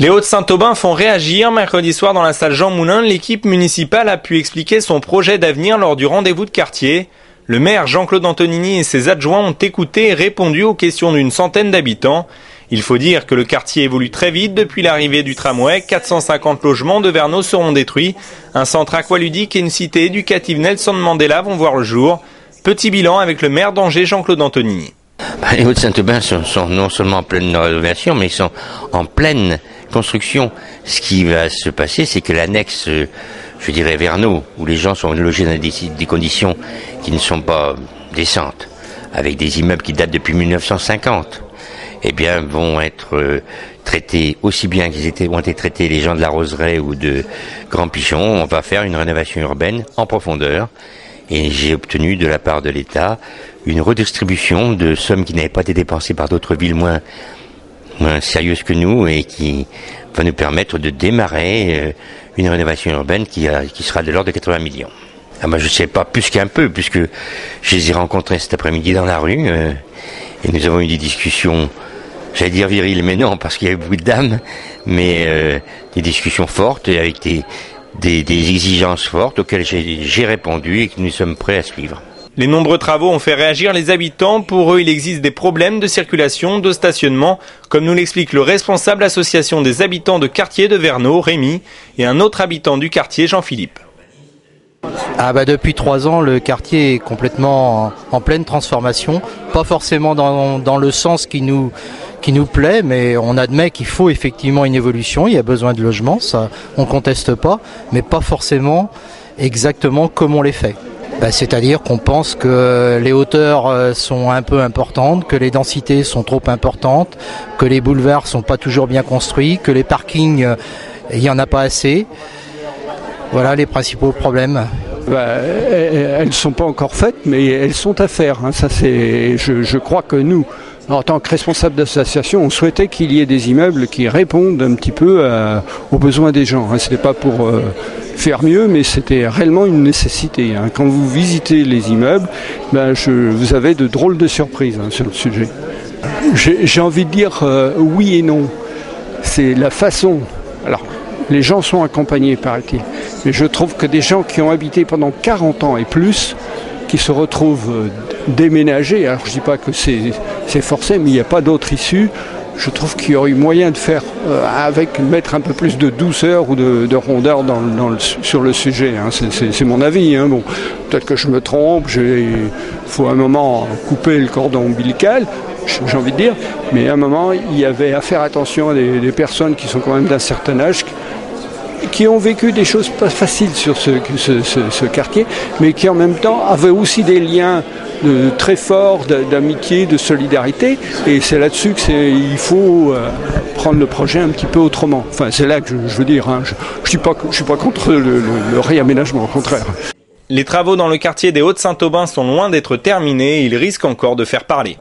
Les Hauts-de-Saint-Aubin font réagir. Mercredi soir dans la salle Jean Moulin, l'équipe municipale a pu expliquer son projet d'avenir lors du rendez-vous de quartier. Le maire Jean-Claude Antonini et ses adjoints ont écouté et répondu aux questions d'une centaine d'habitants. Il faut dire que le quartier évolue très vite depuis l'arrivée du tramway. 450 logements de Verneau seront détruits. Un centre aqualudique et une cité éducative Nelson Mandela vont voir le jour. Petit bilan avec le maire d'Angers Jean-Claude Antonini. Les Hauts-de-Saint-Aubin sont non seulement en pleine rénovation, mais ils sont en pleine construction. Ce qui va se passer, c'est que l'annexe, je dirais Verneau, où les gens sont logés dans des conditions qui ne sont pas décentes, avec des immeubles qui datent depuis 1950, eh bien, vont être traités aussi bien ont été traités les gens de la Roseraie ou de Grand Pichon. On va faire une rénovation urbaine en profondeur. Et j'ai obtenu de la part de l'État une redistribution de sommes qui n'avaient pas été dépensées par d'autres villes moins sérieuses que nous et qui va nous permettre de démarrer une rénovation urbaine qui sera de l'ordre de 80 millions. Ah ben je sais pas, plus qu'un peu, puisque je les ai rencontrés cet après-midi dans la rue et nous avons eu des discussions, j'allais dire viriles, mais non, parce qu'il y avait beaucoup de dames, mais des discussions fortes et avec des exigences fortes auxquelles j'ai répondu et que nous sommes prêts à suivre. Les nombreux travaux ont fait réagir les habitants. Pour eux, il existe des problèmes de circulation, de stationnement, comme nous l'explique le responsable association des habitants de quartier de Verneau, Rémi, et un autre habitant du quartier, Jean-Philippe. Depuis 3 ans, le quartier est complètement en pleine transformation, pas forcément dans le sens qui nous plaît, mais on admet qu'il faut effectivement une évolution, il y a besoin de logements, ça on conteste pas, mais pas forcément exactement comme on les fait. C'est-à-dire qu'on pense que les hauteurs sont un peu importantes, que les densités sont trop importantes, que les boulevards sont pas toujours bien construits, que les parkings, il y en a pas assez. Voilà les principaux problèmes. Elles ne sont pas encore faites, mais elles sont à faire. Ça, je crois que nous, en tant que responsable d'association, on souhaitait qu'il y ait des immeubles qui répondent un petit peu aux besoins des gens. Ce n'était pas pour faire mieux, mais c'était réellement une nécessité. Quand vous visitez les immeubles, vous avez de drôles de surprises sur le sujet. J'ai envie de dire oui et non. C'est la façon. Alors, les gens sont accompagnés, paraît-il. Mais je trouve que des gens qui ont habité pendant 40 ans et plus, qui se retrouvent déménagés, alors je ne dis pas que c'est forcé, mais il n'y a pas d'autre issue, je trouve qu'il y aurait eu moyen de faire mettre un peu plus de douceur ou de rondeur sur le sujet. C'est mon avis. Bon, peut-être que je me trompe, il faut à un moment couper le cordon ombilical, j'ai envie de dire, mais à un moment, il y avait à faire attention à des personnes qui sont quand même d'un certain âge, qui ont vécu des choses pas faciles sur ce quartier, mais qui en même temps avaient aussi des liens très forts d'amitié, de solidarité, et c'est là-dessus qu'il faut prendre le projet un petit peu autrement. Enfin, c'est là que je veux dire, je suis pas contre le réaménagement, au contraire. Les travaux dans le quartier des Hauts-de-Saint-Aubin sont loin d'être terminés et ils risquent encore de faire parler.